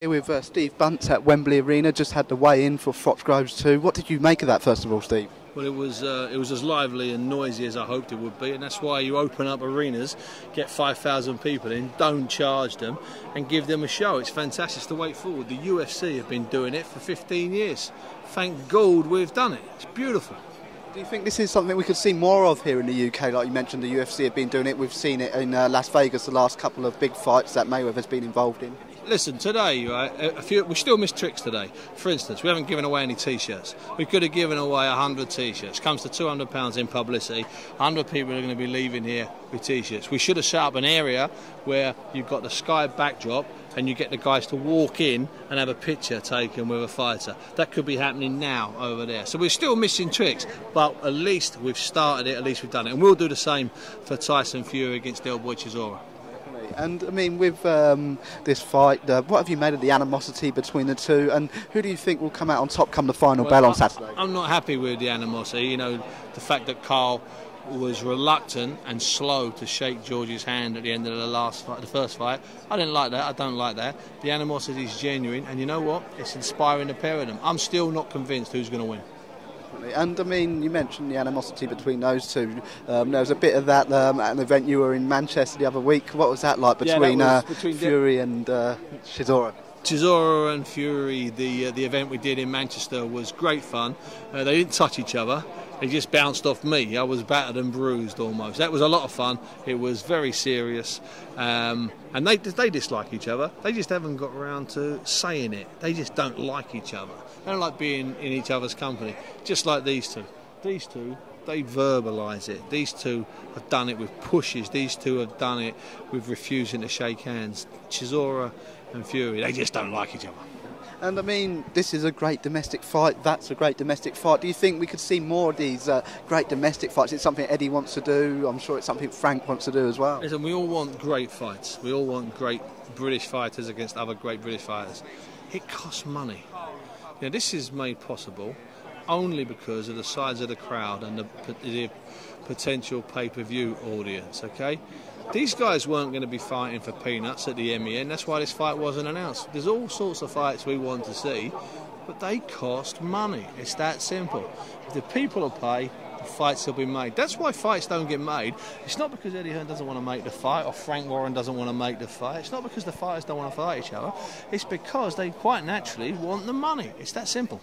Here with Steve Bunce at Wembley Arena, just had the weigh-in for Froch 2. What did you make of that, first of all, Steve? Well, it was as lively and noisy as I hoped it would be, and that's why you open up arenas, get 5,000 people in, don't charge them, and give them a show. It's fantastic. It's the way forward. The UFC have been doing it for 15 years. Thank God we've done it. It's beautiful. Do you think this is something we could see more of here in the UK? Like you mentioned, the UFC have been doing it. We've seen it in Las Vegas, the last couple of big fights that Mayweather's been involved in. Listen, today, right, we still missed tricks today. For instance, we haven't given away any T-shirts. We could have given away 100 T-shirts. Comes to £200 in publicity. 100 people are going to be leaving here with T-shirts. We should have set up an area where you've got the sky backdrop and you get the guys to walk in and have a picture taken with a fighter. That could be happening now over there. So we're still missing tricks, but at least we've started it, at least we've done it. And we'll do the same for Tyson Fury against Del Boy Chisora. And I mean, with this fight, what have you made of the animosity between the two, and who do you think will come out on top come the final bell on Saturday? I'm not happy with the animosity. You know, the fact that Carl was reluctant and slow to shake George's hand at the end of the first fight. I didn't like that. I don't like that. The animosity is genuine, and you know what? It's inspiring the pair of them. I'm still not convinced who's going to win. And I mean, you mentioned the animosity between those two. There was a bit of that at an event you were in Manchester the other week. What was that like between, between Fury and Chisora? Chisora and Fury, the event we did in Manchester was great fun. They didn't touch each other. They just bounced off me. I was battered and bruised almost. That was a lot of fun. It was very serious. And they dislike each other. They just haven't got around to saying it. They just don't like each other. They don't like being in each other's company. Just like these two. These two, they verbalise it. These two have done it with pushes. These two have done it with refusing to shake hands. Chisora and Fury, they just don't like each other. And I mean, this is a great domestic fight, that's a great domestic fight. Do you think we could see more of these great domestic fights? It's something Eddie wants to do, I'm sure it's something Frank wants to do as well. Listen, we all want great fights. We all want great British fighters against other great British fighters. It costs money. Now, this is made possible only because of the size of the crowd and the potential pay-per-view audience, okay? These guys weren't going to be fighting for peanuts at the MEN. That's why this fight wasn't announced. There's all sorts of fights we want to see, but they cost money. It's that simple. If the people will pay, the fights will be made. That's why fights don't get made. It's not because Eddie Hearn doesn't want to make the fight or Frank Warren doesn't want to make the fight. It's not because the fighters don't want to fight each other. It's because they quite naturally want the money. It's that simple.